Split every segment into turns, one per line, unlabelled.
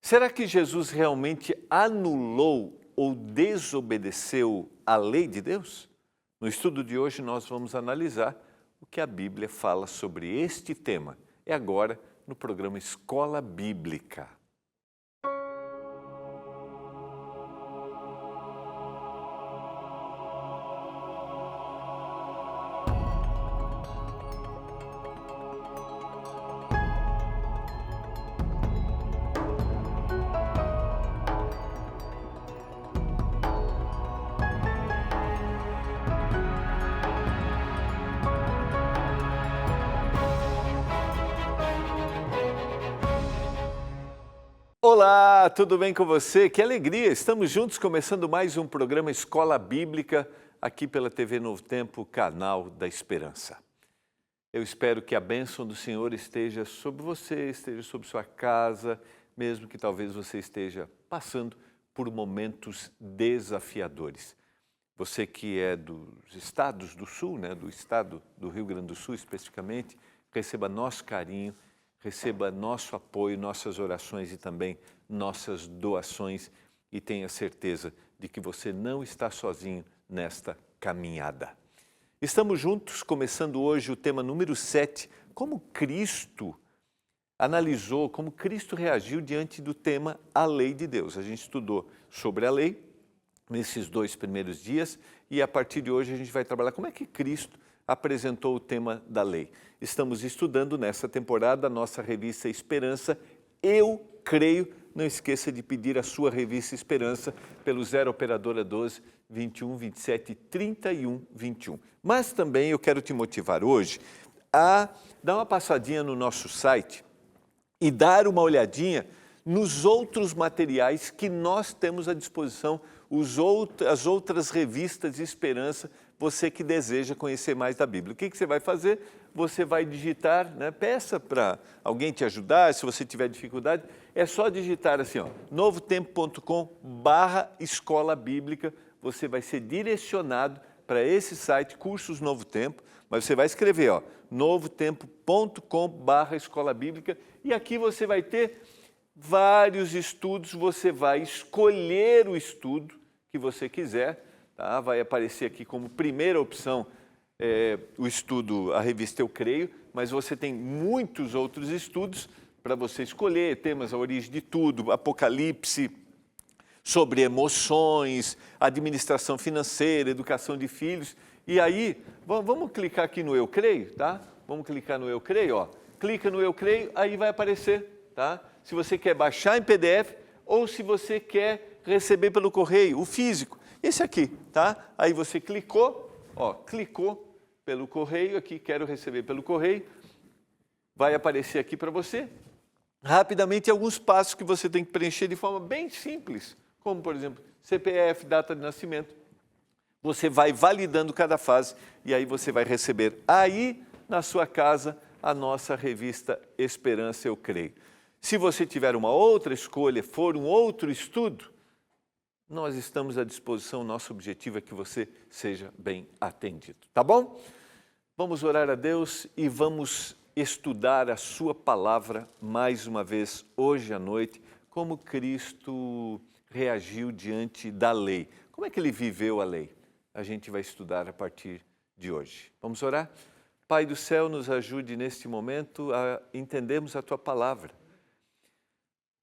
Será que Jesus realmente anulou ou desobedeceu a lei de Deus? No estudo de hoje nós vamos analisar o que a Bíblia fala sobre este tema. É agora no programa Escola Bíblica. Olá, tudo bem com você? Que alegria! Estamos juntos começando mais um programa Escola Bíblica aqui pela TV Novo Tempo, canal da Esperança. Eu espero que a bênção do Senhor esteja sobre você, esteja sobre sua casa, mesmo que talvez você esteja passando por momentos desafiadores. Você que é dos estados do Sul, do estado do Rio Grande do Sul especificamente, receba nosso carinho, receba nosso apoio, nossas orações e também nossas doações e tenha certeza de que você não está sozinho nesta caminhada. Estamos juntos, começando hoje o tema número 7, como Cristo analisou, como Cristo reagiu diante do tema a lei de Deus. A gente estudou sobre a lei nesses 2 primeiros dias e a partir de hoje a gente vai trabalhar como é que Cristo apresentou o tema da lei. Estamos estudando nessa temporada a nossa revista Esperança, Eu Creio. Não esqueça de pedir a sua revista Esperança pelo 0 Operadora 12 21 27 31 21. Mas também eu quero te motivar hoje a dar uma passadinha no nosso site e dar uma olhadinha nos outros materiais que nós temos à disposição, as outras revistas de Esperança, você que deseja conhecer mais da Bíblia. O que você vai fazer? Você vai digitar, peça para alguém te ajudar, se você tiver dificuldade, é só digitar assim, novotempo.com/escola bíblica, você vai ser direcionado para esse site, Cursos Novo Tempo, mas você vai escrever, novotempo.com/escola bíblica, e aqui você vai ter vários estudos, você vai escolher o estudo que você quiser, tá? Vai aparecer aqui como primeira opção o estudo, a revista Eu Creio, mas você tem muitos outros estudos para você escolher, temas, a origem de tudo, Apocalipse, sobre emoções, administração financeira, educação de filhos. E aí, vamos clicar aqui no Eu Creio, tá? Vamos clicar no Eu Creio, clica no Eu Creio, aí vai aparecer, tá? Se você quer baixar em PDF ou se você quer receber pelo correio, o físico. Esse aqui, tá? Aí você clicou pelo correio, aqui quero receber pelo correio, vai aparecer aqui para você. Rapidamente, alguns passos que você tem que preencher de forma bem simples, como, por exemplo, CPF, data de nascimento. Você vai validando cada fase e aí você vai receber aí na sua casa a nossa revista Esperança, Eu Creio. Se você tiver uma outra escolha, for um outro estudo, nós estamos à disposição, nosso objetivo é que você seja bem atendido, tá bom? Vamos orar a Deus e vamos estudar a sua palavra mais uma vez hoje à noite, como Cristo reagiu diante da lei. Como é que ele viveu a lei? A gente vai estudar a partir de hoje. Vamos orar? Pai do céu, nos ajude neste momento a entendermos a tua palavra,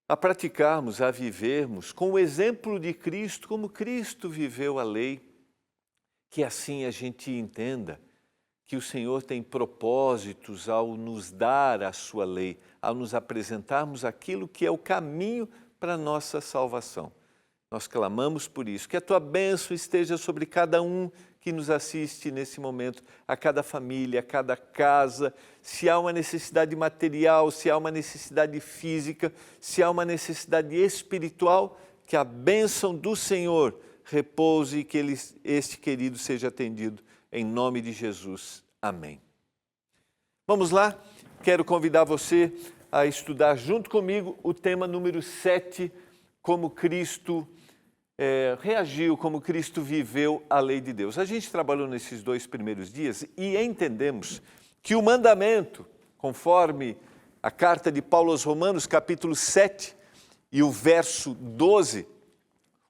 a praticarmos, a vivermos com o exemplo de Cristo, como Cristo viveu a lei, que assim a gente entenda que o Senhor tem propósitos ao nos dar a sua lei, ao nos apresentarmos aquilo que é o caminho para a nossa salvação. Nós clamamos por isso, que a tua bênção esteja sobre cada um que nos assiste nesse momento, a cada família, a cada casa, se há uma necessidade material, se há uma necessidade física, se há uma necessidade espiritual, que a bênção do Senhor repouse e que este querido seja atendido. Em nome de Jesus. Amém. Vamos lá? Quero convidar você a estudar junto comigo o tema número 7, como Cristo reagiu, como Cristo viveu a lei de Deus. A gente trabalhou nesses 2 primeiros dias e entendemos que o mandamento, conforme a carta de Paulo aos Romanos, capítulo 7, e o verso 12,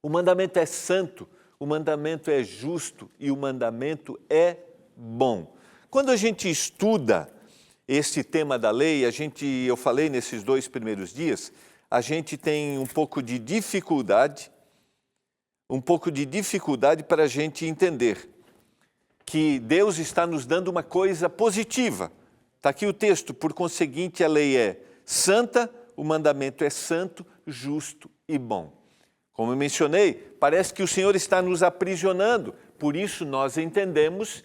o mandamento é santo, o mandamento é justo e o mandamento é bom. Quando a gente estuda esse tema da lei, eu falei nesses 2 primeiros dias, a gente tem um pouco de dificuldade para a gente entender que Deus está nos dando uma coisa positiva. Está aqui o texto, por conseguinte a lei é santa, o mandamento é santo, justo e bom. Como eu mencionei, parece que o Senhor está nos aprisionando, por isso nós entendemos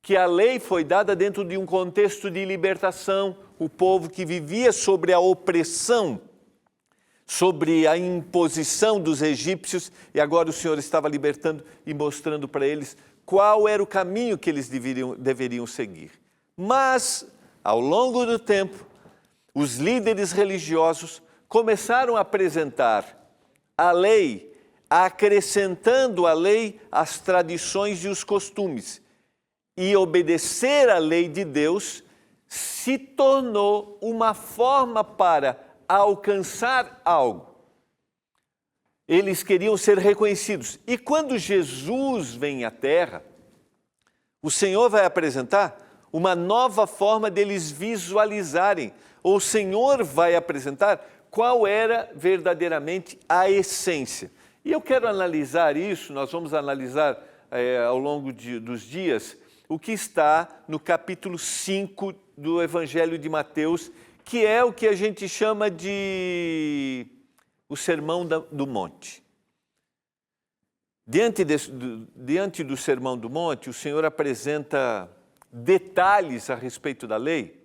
que a lei foi dada dentro de um contexto de libertação, o povo que vivia sobre a opressão, sobre a imposição dos egípcios, e agora o Senhor estava libertando e mostrando para eles qual era o caminho que eles deveriam seguir. Mas, ao longo do tempo, os líderes religiosos começaram a apresentar a lei, acrescentando à lei as tradições e os costumes. E obedecer à lei de Deus se tornou uma forma para alcançar algo. Eles queriam ser reconhecidos. E quando Jesus vem à Terra, o Senhor vai apresentar uma nova forma deles visualizarem. O Senhor vai apresentar qual era verdadeiramente a essência. E eu quero analisar isso, nós vamos analisar ao longo dos dias, o que está no capítulo 5 do Evangelho de Mateus, que é o que a gente chama de o Sermão do Monte. Diante do Sermão do Monte, o Senhor apresenta detalhes a respeito da lei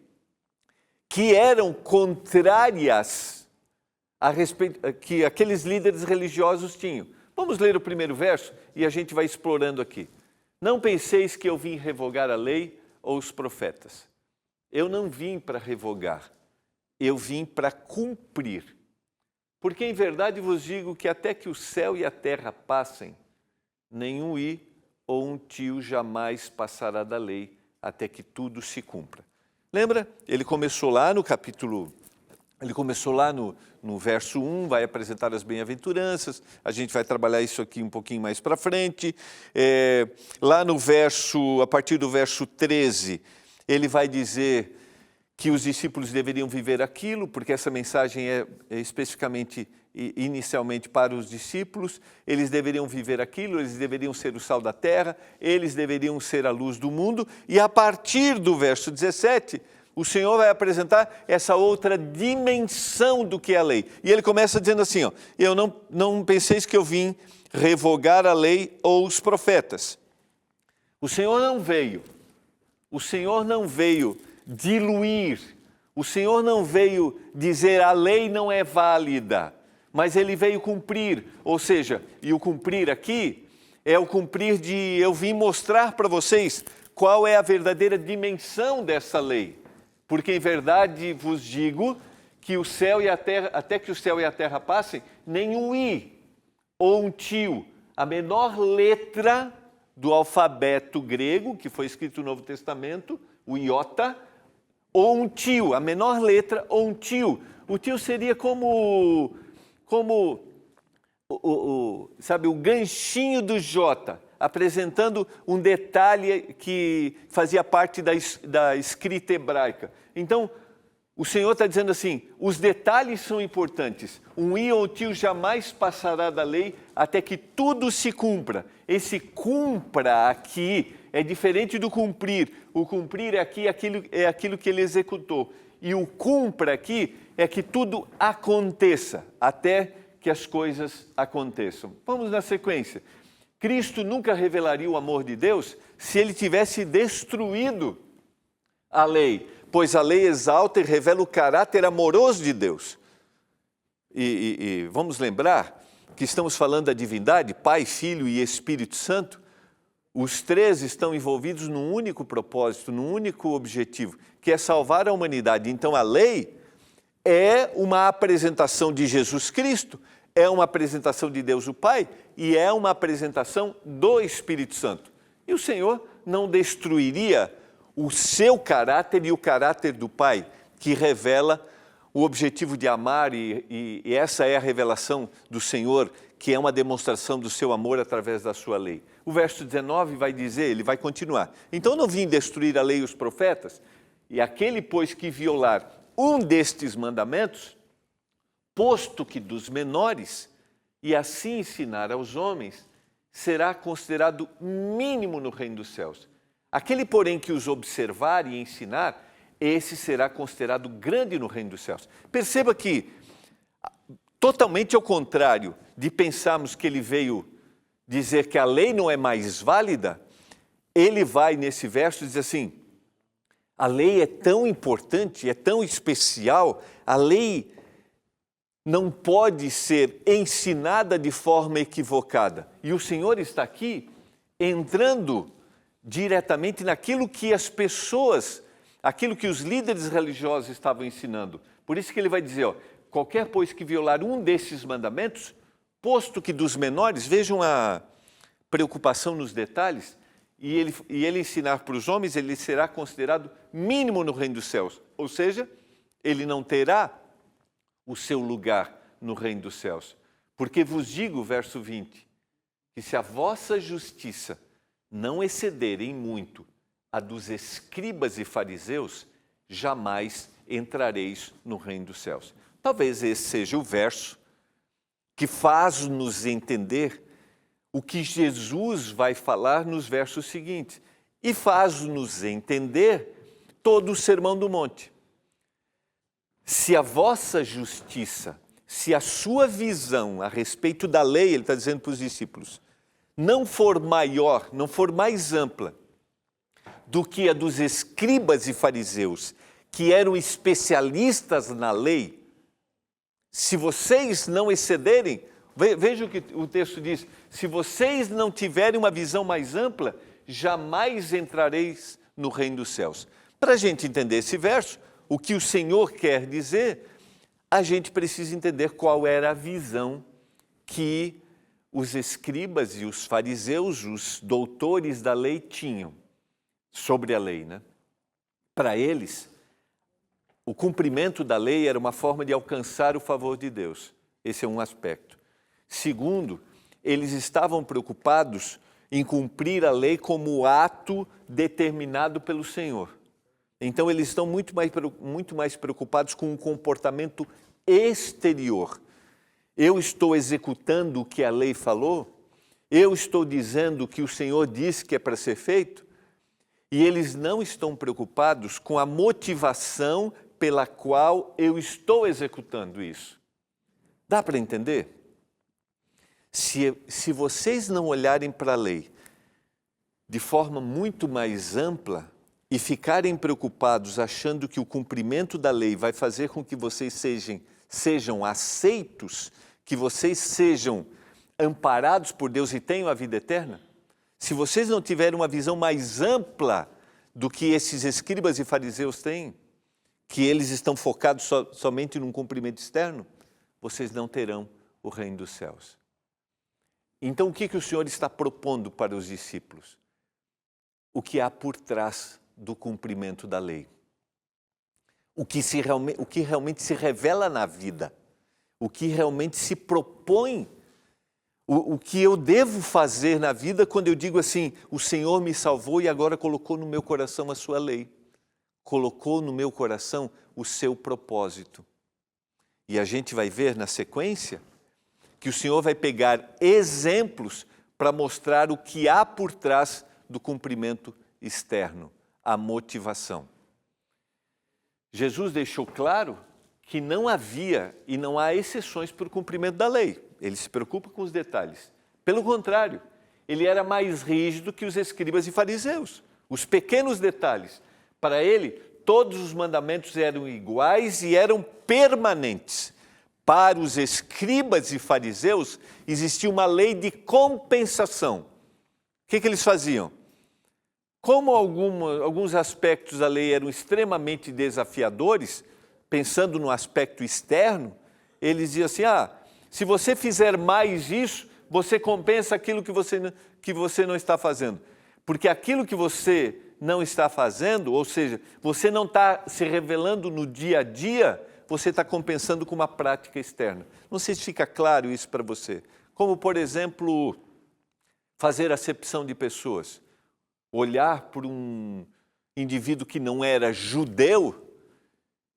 que eram contrárias a respeito que aqueles líderes religiosos tinham. Vamos ler o primeiro verso e a gente vai explorando aqui. Não penseis que eu vim revogar a lei ou os profetas. Eu não vim para revogar, eu vim para cumprir. Porque em verdade vos digo que até que o céu e a terra passem, nenhum i ou um tio jamais passará da lei, até que tudo se cumpra. Lembra? Ele começou lá no verso 1, vai apresentar as bem-aventuranças, a gente vai trabalhar isso aqui um pouquinho mais para frente. Lá no verso, a partir do verso 13, ele vai dizer que os discípulos deveriam viver aquilo, porque essa mensagem é especificamente, inicialmente para os discípulos, eles deveriam viver aquilo, eles deveriam ser o sal da terra, eles deveriam ser a luz do mundo, e a partir do verso 17, o Senhor vai apresentar essa outra dimensão do que é a lei. E ele começa dizendo assim, ó, eu não penseis que eu vim revogar a lei ou os profetas. O Senhor não veio diluir, o Senhor não veio dizer a lei não é válida, mas ele veio cumprir, ou seja, e o cumprir aqui é o cumprir de eu vim mostrar para vocês qual é a verdadeira dimensão dessa lei. Porque em verdade vos digo que o céu e a terra, até que o céu e a terra passem, nenhum i ou um tio, a menor letra do alfabeto grego, que foi escrito no Novo Testamento, o iota, ou um tio, a menor letra ou um tio. O tio seria como sabe, o ganchinho do J, apresentando um detalhe que fazia parte da escrita hebraica. Então, o Senhor está dizendo assim, os detalhes são importantes. Um i ou tio jamais passará da lei até que tudo se cumpra. Esse cumpra aqui é diferente do cumprir. O cumprir aqui é aquilo que ele executou. E o cumpra aqui é que tudo aconteça, até que as coisas aconteçam. Vamos na sequência. Cristo nunca revelaria o amor de Deus se ele tivesse destruído a lei, pois a lei exalta e revela o caráter amoroso de Deus. E vamos lembrar que estamos falando da divindade, Pai, Filho e Espírito Santo. Os três estão envolvidos num único propósito, num único objetivo, que é salvar a humanidade. Então a lei é uma apresentação de Jesus Cristo, é uma apresentação de Deus o Pai e é uma apresentação do Espírito Santo. E o Senhor não destruiria o seu caráter e o caráter do Pai, que revela o objetivo de amar e essa é a revelação do Senhor, que é uma demonstração do seu amor através da sua lei. O verso 19 vai dizer, ele vai continuar. Então não vim destruir a lei e os profetas, e aquele, pois, que violar um destes mandamentos, posto que dos menores, e assim ensinar aos homens, será considerado mínimo no reino dos céus. Aquele, porém, que os observar e ensinar, esse será considerado grande no reino dos céus. Perceba que, totalmente ao contrário de pensarmos que ele veio dizer que a lei não é mais válida, ele vai, nesse verso, dizer assim, a lei é tão importante, é tão especial, a lei não pode ser ensinada de forma equivocada. E o Senhor está aqui entrando diretamente naquilo que as pessoas, aquilo que os líderes religiosos estavam ensinando. Por isso que ele vai dizer, qualquer, pois, que violar um desses mandamentos, posto que dos menores, vejam a preocupação nos detalhes, e ele ensinar para os homens, ele será considerado mínimo no reino dos céus. Ou seja, ele não terá o seu lugar no reino dos céus. Porque vos digo, verso 20, que se a vossa justiça não exceder em muito a dos escribas e fariseus, jamais entrareis no reino dos céus. Talvez esse seja o verso que faz-nos entender o que Jesus vai falar nos versos seguintes e faz-nos entender todo o Sermão do Monte. Se a vossa justiça, se a sua visão a respeito da lei, ele está dizendo para os discípulos, não for maior, não for mais ampla do que a dos escribas e fariseus, que eram especialistas na lei, se vocês não excederem, veja o que o texto diz, se vocês não tiverem uma visão mais ampla, jamais entrareis no reino dos céus. Para a gente entender esse verso, o que o Senhor quer dizer, a gente precisa entender qual era a visão que os escribas e os fariseus, os doutores da lei, tinham sobre a lei, né? Para eles, o cumprimento da lei era uma forma de alcançar o favor de Deus. Esse é um aspecto. Segundo, eles estavam preocupados em cumprir a lei como ato determinado pelo Senhor. Então, eles estão muito mais preocupados com o comportamento exterior. Eu estou executando o que a lei falou? Eu estou dizendo o que o Senhor disse que é para ser feito? E eles não estão preocupados com a motivação pela qual eu estou executando isso. Dá para entender? Se vocês não olharem para a lei de forma muito mais ampla e ficarem preocupados achando que o cumprimento da lei vai fazer com que vocês sejam aceitos, que vocês sejam amparados por Deus e tenham a vida eterna, se vocês não tiverem uma visão mais ampla do que esses escribas e fariseus têm, que eles estão focados somente num cumprimento externo, vocês não terão o reino dos céus. Então, o que o Senhor está propondo para os discípulos? O que há por trás do cumprimento da lei. O que realmente se revela na vida. O que realmente se propõe. O que eu devo fazer na vida quando eu digo assim, o Senhor me salvou e agora colocou no meu coração a sua lei. Colocou no meu coração o seu propósito. E a gente vai ver na sequência que o Senhor vai pegar exemplos para mostrar o que há por trás do cumprimento externo, a motivação. Jesus deixou claro que não havia e não há exceções para o cumprimento da lei. Ele se preocupa com os detalhes. Pelo contrário, ele era mais rígido que os escribas e fariseus. Os pequenos detalhes. Para ele, todos os mandamentos eram iguais e eram permanentes. Para os escribas e fariseus, existia uma lei de compensação. O que eles faziam? Como alguns aspectos da lei eram extremamente desafiadores, pensando no aspecto externo, eles diziam assim, se você fizer mais isso, você compensa aquilo que você não está fazendo. Porque aquilo que você não está fazendo, ou seja, você não está se revelando no dia a dia, você está compensando com uma prática externa. Não sei se fica claro isso para você. Como, por exemplo, fazer acepção de pessoas. Olhar para um indivíduo que não era judeu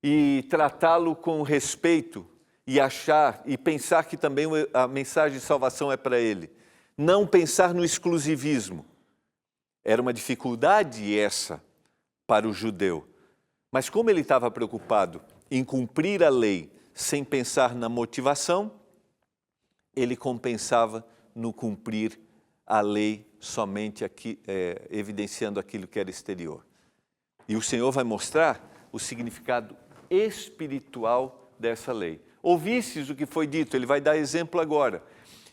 e tratá-lo com respeito e achar e pensar que também a mensagem de salvação é para ele. Não pensar no exclusivismo. Era uma dificuldade essa para o judeu. Mas como ele estava preocupado em cumprir a lei sem pensar na motivação, ele compensava no cumprir a lei somente aqui, evidenciando aquilo que era exterior. E o Senhor vai mostrar o significado espiritual dessa lei. Ouvistes o que foi dito, ele vai dar exemplo agora.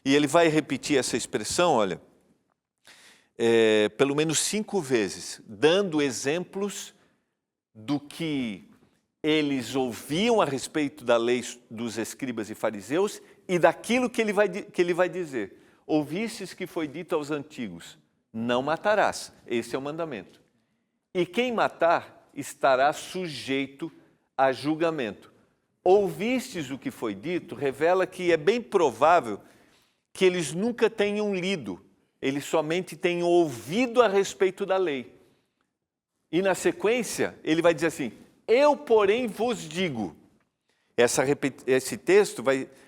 E ele vai repetir essa expressão, olha, pelo menos 5 vezes, dando exemplos do que eles ouviam a respeito da lei dos escribas e fariseus e daquilo que ele vai dizer. Ouvistes que foi dito aos antigos, não matarás, esse é o mandamento. E quem matar estará sujeito a julgamento. Ouvistes o que foi dito, revela que é bem provável que eles nunca tenham lido, eles somente tenham ouvido a respeito da lei. E na sequência, ele vai dizer assim, eu, porém, vos digo. Esse texto,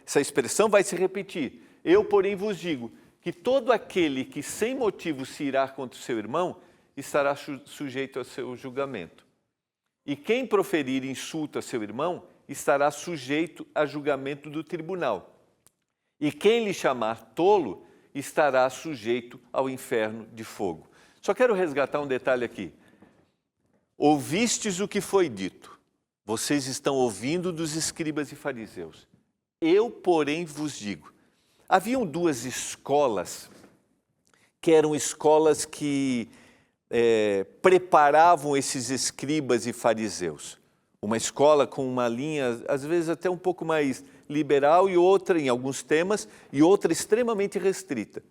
essa expressão vai se repetir. Eu, porém, vos digo que todo aquele que sem motivo se irá contra o seu irmão estará sujeito ao seu julgamento. E quem proferir insulto a seu irmão estará sujeito a julgamento do tribunal. E quem lhe chamar tolo estará sujeito ao inferno de fogo. Só quero resgatar um detalhe aqui. Ouvistes o que foi dito. Vocês estão ouvindo dos escribas e fariseus. Eu, porém, vos digo. Haviam 2 escolas, que eram escolas que preparavam esses escribas e fariseus. Uma escola com uma linha, às vezes até um pouco mais liberal, e outra em alguns temas, e outra extremamente restrita.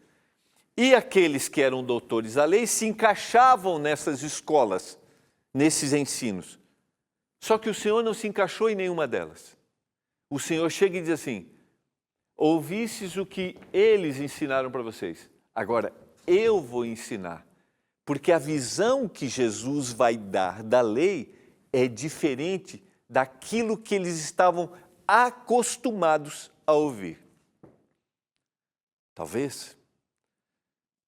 E aqueles que eram doutores da lei se encaixavam nessas escolas, nesses ensinos. Só que o Senhor não se encaixou em nenhuma delas. O Senhor chega e diz assim, ouvistes o que eles ensinaram para vocês. Agora, eu vou ensinar. Porque a visão que Jesus vai dar da lei é diferente daquilo que eles estavam acostumados a ouvir. Talvez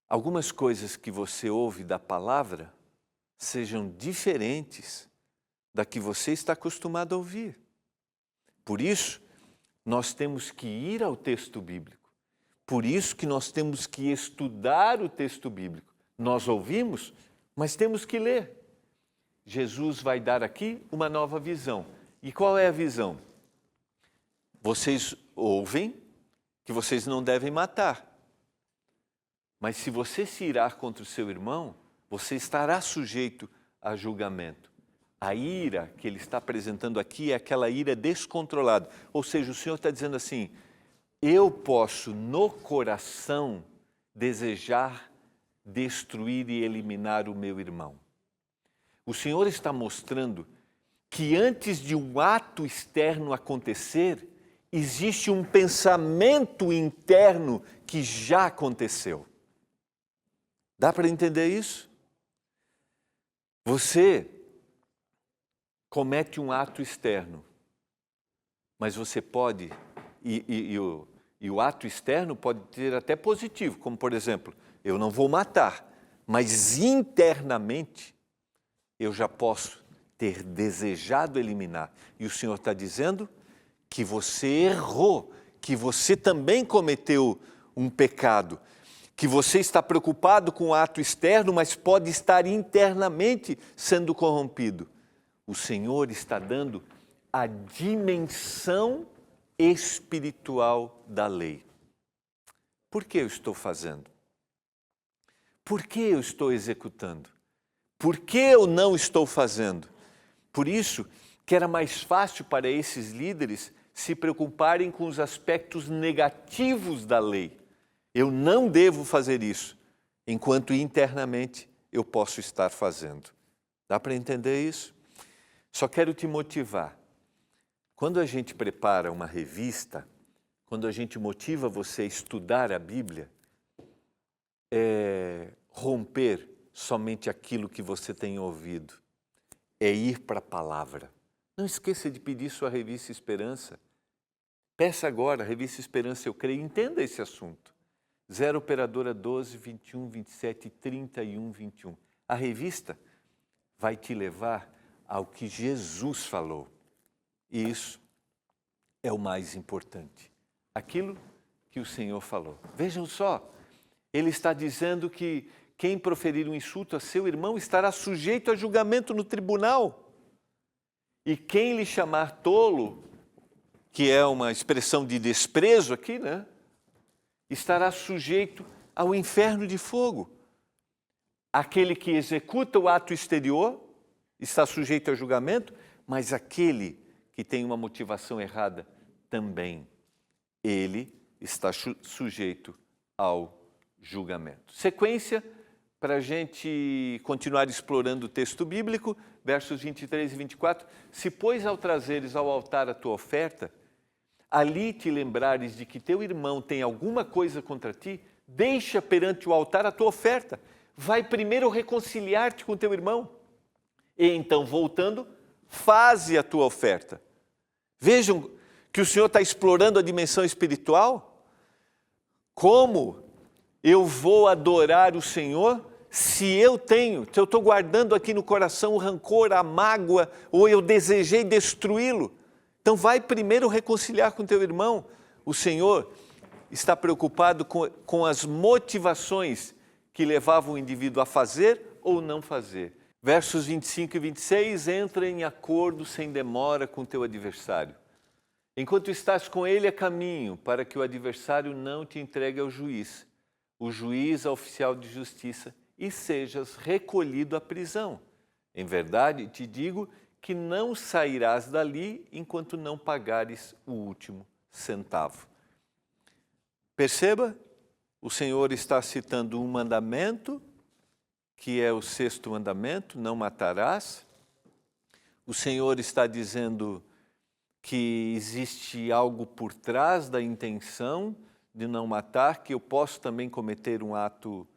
algumas coisas que você ouve da palavra sejam diferentes da que você está acostumado a ouvir. Por isso, nós temos que ir ao texto bíblico. Por isso que nós temos que estudar o texto bíblico. Nós ouvimos, mas temos que ler. Jesus vai dar aqui uma nova visão. E qual é a visão? Vocês ouvem que vocês não devem matar. Mas se você se irar contra o seu irmão, você estará sujeito a julgamento. A ira que ele está apresentando aqui é aquela ira descontrolada. Ou seja, o Senhor está dizendo assim, eu posso no coração desejar destruir e eliminar o meu irmão. O Senhor está mostrando que antes de um ato externo acontecer, existe um pensamento interno que já aconteceu. Dá para entender isso? Você comete um ato externo, mas você pode, e o ato externo pode ser até positivo, como por exemplo, eu não vou matar, mas internamente eu já posso ter desejado eliminar. E o Senhor está dizendo que você errou, que você também cometeu um pecado, que você está preocupado com o ato externo, mas pode estar internamente sendo corrompido. O Senhor está dando a dimensão espiritual da lei. Por que eu estou fazendo? Por que eu estou executando? Por que eu não estou fazendo? Por isso que era mais fácil para esses líderes se preocuparem com os aspectos negativos da lei. Eu não devo fazer isso, enquanto internamente eu posso estar fazendo. Dá para entender isso? Só quero te motivar. Quando a gente prepara uma revista, quando a gente motiva você a estudar a Bíblia, é romper somente aquilo que você tem ouvido, é ir para a palavra. Não esqueça de pedir sua revista Esperança. Peça agora, revista Esperança, eu creio, entenda esse assunto. 0 operadora 12 21 27 31 21. A revista vai te levar ao que Jesus falou. E isso é o mais importante. Aquilo que o Senhor falou. Vejam só, ele está dizendo que quem proferir um insulto a seu irmão estará sujeito a julgamento no tribunal. E quem lhe chamar tolo, que é uma expressão de desprezo aqui, né? Estará sujeito ao inferno de fogo. Aquele que executa o ato exterior está sujeito a julgamento, mas aquele que tem uma motivação errada também, ele está sujeito ao julgamento. Sequência, para a gente continuar explorando o texto bíblico, versos 23 e 24. Se, pois, ao trazeres ao altar a tua oferta, ali te lembrares de que teu irmão tem alguma coisa contra ti, deixa perante o altar a tua oferta. Vai primeiro reconciliar-te com teu irmão. E então, voltando, faze a tua oferta. Vejam que o Senhor está explorando a dimensão espiritual. Como eu vou adorar o Senhor se eu estou guardando aqui no coração o rancor, a mágoa, ou eu desejei destruí-lo? Então vai primeiro reconciliar com teu irmão. O Senhor está preocupado com as motivações que levavam o indivíduo a fazer ou não fazer. Versos 25 e 26, entra em acordo sem demora com teu adversário. Enquanto estás com ele a caminho, para que o adversário não te entregue ao juiz, o juiz ao oficial de justiça, e sejas recolhido à prisão. Em verdade, te digo que não sairás dali enquanto não pagares o último centavo. Perceba, o Senhor está citando um mandamento, que é o 6º mandamento, não matarás. O Senhor está dizendo que existe algo por trás da intenção de não matar, que eu posso também cometer um ato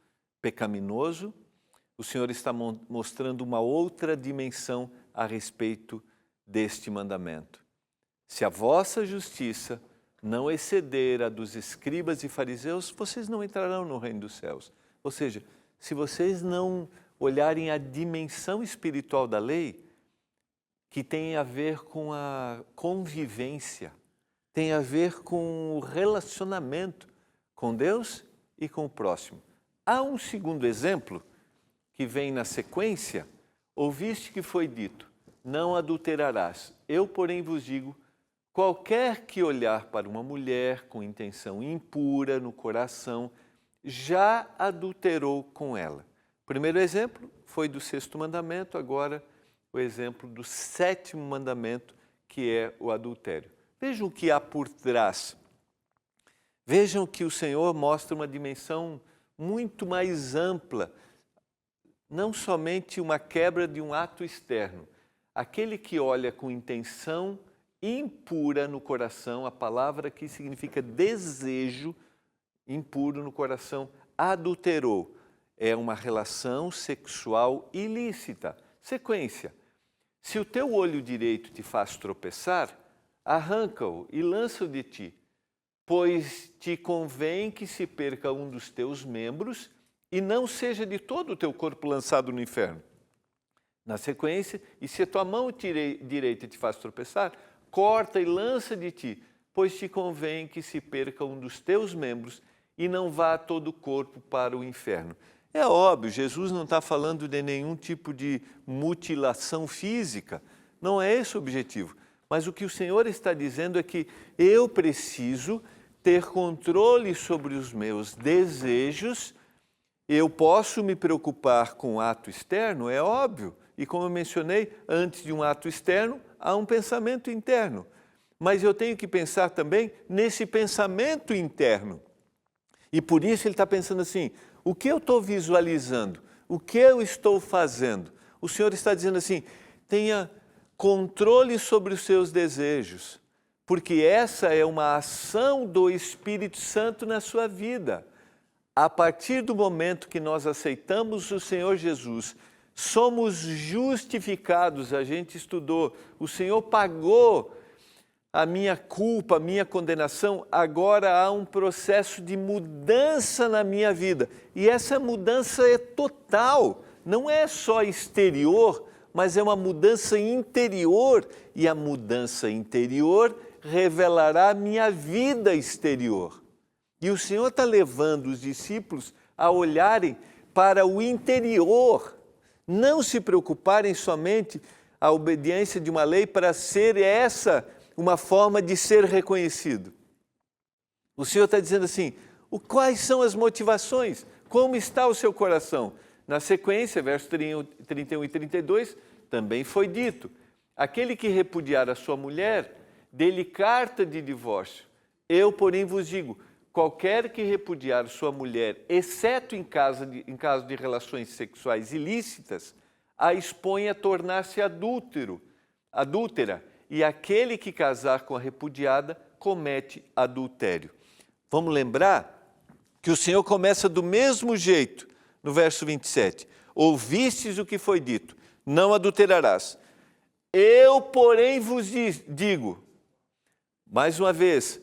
pecaminoso. O Senhor está mostrando uma outra dimensão a respeito deste mandamento. Se a vossa justiça não exceder a dos escribas e fariseus, vocês não entrarão no reino dos céus. Ou seja, se vocês não olharem a dimensão espiritual da lei, que tem a ver com a convivência, tem a ver com o relacionamento com Deus e com o próximo. Há um segundo exemplo que vem na sequência. Ouviste que foi dito, não adulterarás. Eu, porém, vos digo, qualquer que olhar para uma mulher com intenção impura no coração, já adulterou com ela. O primeiro exemplo foi do 6º mandamento, agora o exemplo do 7º mandamento, que é o adultério. Vejam o que há por trás. Vejam que o Senhor mostra uma dimensão muito mais ampla, não somente uma quebra de um ato externo. Aquele que olha com intenção impura no coração, a palavra aqui significa desejo impuro no coração, adulterou. É uma relação sexual ilícita. Sequência. Se o teu olho direito te faz tropeçar, arranca-o e lança-o de ti, pois te convém que se perca um dos teus membros e não seja de todo o teu corpo lançado no inferno. Na sequência, e se a tua mão direita te faz tropeçar, corta e lança de ti, pois te convém que se perca um dos teus membros e não vá todo o corpo para o inferno. É óbvio, Jesus não está falando de nenhum tipo de mutilação física, não é esse o objetivo. Mas o que o Senhor está dizendo é que eu preciso ter controle sobre os meus desejos. Eu posso me preocupar com o ato externo, é óbvio. E como eu mencionei, antes de um ato externo, há um pensamento interno. Mas eu tenho que pensar também nesse pensamento interno. E por isso ele está pensando assim, o que eu estou visualizando? O que eu estou fazendo? O Senhor está dizendo assim, tenha controle sobre os seus desejos, porque essa é uma ação do Espírito Santo na sua vida. A partir do momento que nós aceitamos o Senhor Jesus, somos justificados, a gente estudou, o Senhor pagou a minha culpa, a minha condenação, agora há um processo de mudança na minha vida. E essa mudança é total, não é só exterior, mas é uma mudança interior. E a mudança interior revelará a minha vida exterior. E o Senhor está levando os discípulos a olharem para o interior, não se preocuparem somente a obediência de uma lei para ser essa uma forma de ser reconhecido. O Senhor está dizendo assim, quais são as motivações? Como está o seu coração? Na sequência, versos 31 e 32, também foi dito, aquele que repudiar a sua mulher, dê-lhe carta de divórcio. Eu, porém, vos digo, qualquer que repudiar sua mulher, exceto em caso de relações sexuais ilícitas, a expõe a tornar-se adúltera, e aquele que casar com a repudiada comete adultério. Vamos lembrar que o Senhor começa do mesmo jeito, no verso 27. Ouvistes o que foi dito, não adulterarás. Eu, porém, vos digo, mais uma vez,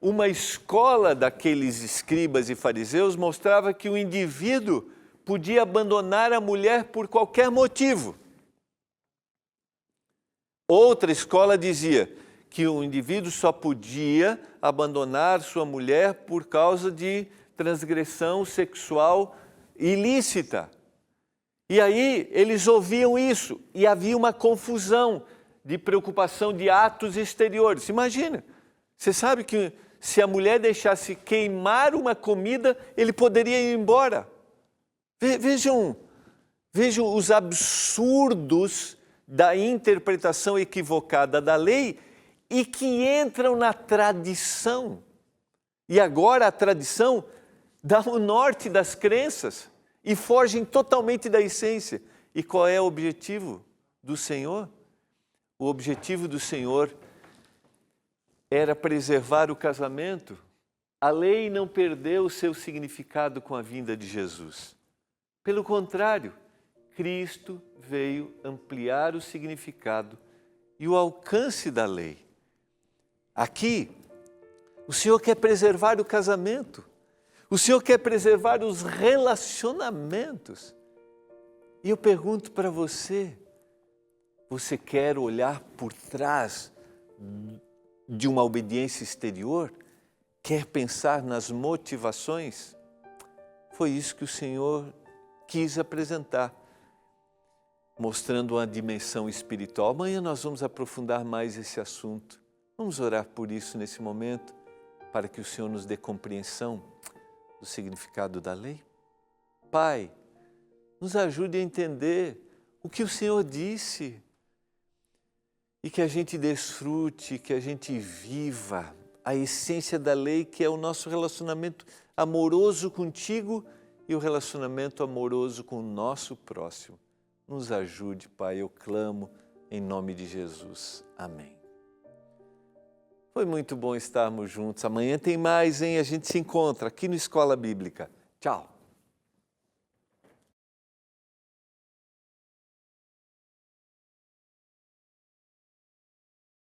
uma escola daqueles escribas e fariseus mostrava que o indivíduo podia abandonar a mulher por qualquer motivo. Outra escola dizia que o indivíduo só podia abandonar sua mulher por causa de transgressão sexual ilícita. E aí eles ouviam isso e havia uma confusão de preocupação de atos exteriores. Imagina, você sabe que se a mulher deixasse queimar uma comida, ele poderia ir embora. Vejam os absurdos da interpretação equivocada da lei e que entram na tradição. E agora a tradição dá o norte das crenças e fogem totalmente da essência. E qual é o objetivo do Senhor? O objetivo do Senhor era preservar o casamento. A lei não perdeu o seu significado com a vinda de Jesus. Pelo contrário, Cristo veio ampliar o significado e o alcance da lei. Aqui, o Senhor quer preservar o casamento. O Senhor quer preservar os relacionamentos. E eu pergunto para você, você quer olhar por trás de uma obediência exterior? Quer pensar nas motivações? Foi isso que o Senhor quis apresentar, mostrando uma dimensão espiritual. Amanhã nós vamos aprofundar mais esse assunto. Vamos orar por isso nesse momento, para que o Senhor nos dê compreensão do significado da lei. Pai, nos ajude a entender o que o Senhor disse e que a gente desfrute, que a gente viva a essência da lei, que é o nosso relacionamento amoroso contigo e o relacionamento amoroso com o nosso próximo. Nos ajude, Pai, eu clamo em nome de Jesus. Amém. Foi muito bom estarmos juntos. Amanhã tem mais, hein? A gente se encontra aqui no Escola Bíblica. Tchau.